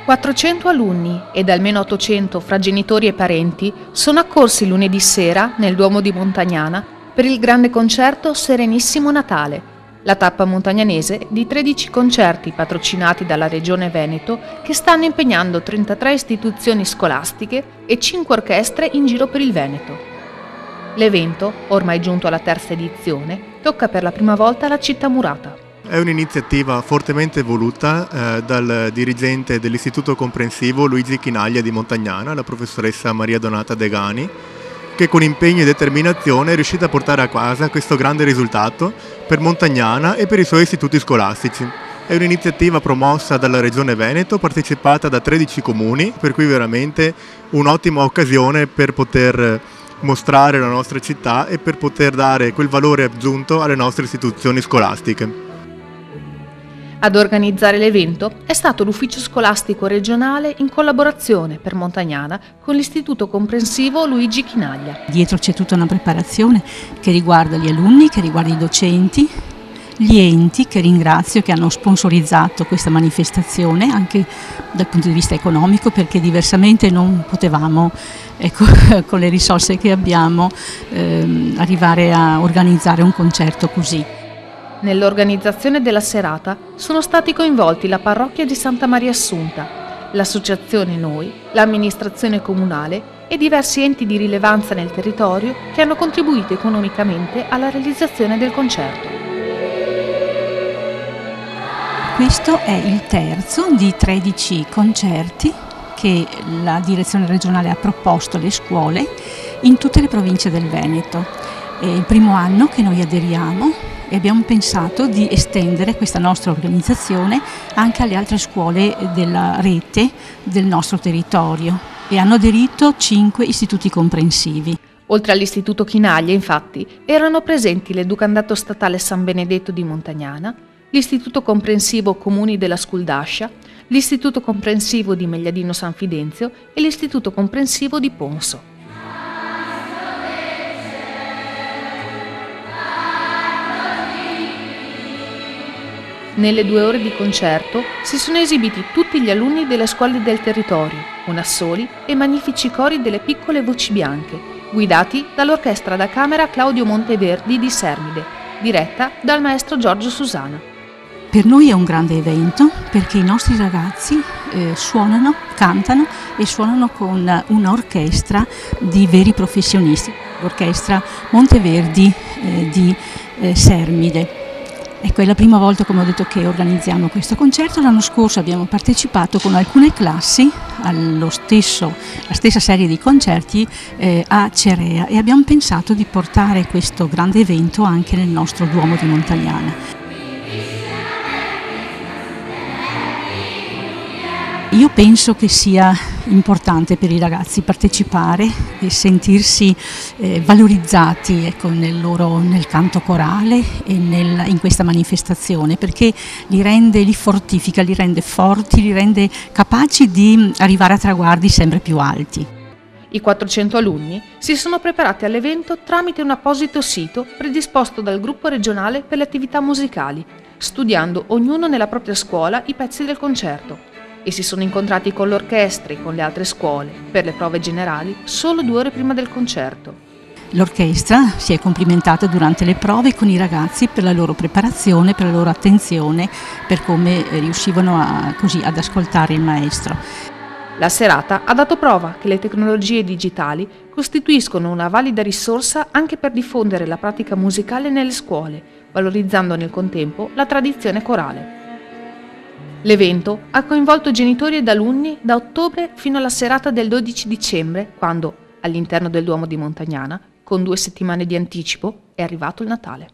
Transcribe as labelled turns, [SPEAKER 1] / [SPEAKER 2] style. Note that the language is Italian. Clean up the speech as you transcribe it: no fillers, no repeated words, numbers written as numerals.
[SPEAKER 1] 400 alunni ed almeno 800 fra genitori e parenti sono accorsi lunedì sera nel Duomo di Montagnana per il grande concerto Serenissimo Natale, la tappa montagnanese di 13 concerti patrocinati dalla Regione Veneto che stanno impegnando 33 istituzioni scolastiche e 5 orchestre in giro per il Veneto. L'evento, ormai giunto alla terza edizione, tocca per la prima volta la città murata.
[SPEAKER 2] È un'iniziativa fortemente voluta dal dirigente dell'Istituto Comprensivo Luigi Chinaglia di Montagnana, la professoressa Maria Donata Degani, che con impegno e determinazione è riuscita a portare a casa questo grande risultato per Montagnana e per i suoi istituti scolastici. È un'iniziativa promossa dalla Regione Veneto, partecipata da 13 comuni, per cui veramente un'ottima occasione per poter mostrare la nostra città e per poter dare quel valore aggiunto alle nostre istituzioni scolastiche.
[SPEAKER 1] Ad organizzare l'evento è stato l'Ufficio Scolastico Regionale in collaborazione per Montagnana con l'Istituto Comprensivo Luigi Chinaglia.
[SPEAKER 3] Dietro c'è tutta una preparazione che riguarda gli alunni, che riguarda i docenti, gli enti che ringrazio che hanno sponsorizzato questa manifestazione anche dal punto di vista economico, perché diversamente non potevamo, con le risorse che abbiamo, arrivare a organizzare un concerto così.
[SPEAKER 1] Nell'organizzazione della serata sono stati coinvolti la parrocchia di Santa Maria Assunta, l'associazione Noi, l'amministrazione comunale e diversi enti di rilevanza nel territorio che hanno contribuito economicamente alla realizzazione del concerto.
[SPEAKER 3] Questo è il terzo di 13 concerti che la direzione regionale ha proposto alle scuole in tutte le province del Veneto. È il primo anno che noi aderiamo e abbiamo pensato di estendere questa nostra organizzazione anche alle altre scuole della rete del nostro territorio e hanno aderito 5 istituti comprensivi.
[SPEAKER 1] Oltre all'Istituto Chinaglia, infatti, erano presenti l'Educandato Statale San Benedetto di Montagnana, l'Istituto Comprensivo Comuni della Sculdascia, l'Istituto Comprensivo di Megliadino San Fidenzio e l'Istituto Comprensivo di Ponso. Nelle 2 ore di concerto si sono esibiti tutti gli alunni delle scuole del territorio, con assoli e magnifici cori delle piccole voci bianche, guidati dall'orchestra da camera Claudio Monteverdi di Sermide, diretta dal maestro Giorgio Susana.
[SPEAKER 3] Per noi è un grande evento perché i nostri ragazzi suonano, cantano e suonano con un'orchestra di veri professionisti, l'orchestra Monteverdi di Sermide. Ecco, è la prima volta, come ho detto, che organizziamo questo concerto. L'anno scorso abbiamo partecipato con alcune classi alla stessa serie di concerti a Cerea e abbiamo pensato di portare questo grande evento anche nel nostro Duomo di Montagnana. Io penso che sia importante per i ragazzi partecipare e sentirsi valorizzati nel canto corale e in questa manifestazione, perché li fortifica, li rende forti, li rende capaci di arrivare a traguardi sempre più alti.
[SPEAKER 1] I 400 alunni si sono preparati all'evento tramite un apposito sito predisposto dal gruppo regionale per le attività musicali, studiando ognuno nella propria scuola i pezzi del concerto. E si sono incontrati con l'orchestra e con le altre scuole per le prove generali solo 2 ore prima del concerto.
[SPEAKER 3] L'orchestra si è complimentata durante le prove con i ragazzi per la loro preparazione, per la loro attenzione, per come riuscivano ad ascoltare il maestro.
[SPEAKER 1] La serata ha dato prova che le tecnologie digitali costituiscono una valida risorsa anche per diffondere la pratica musicale nelle scuole, valorizzando nel contempo la tradizione corale. L'evento ha coinvolto genitori ed alunni da ottobre fino alla serata del 12 dicembre, quando, all'interno del Duomo di Montagnana, con 2 settimane di anticipo, è arrivato il Natale.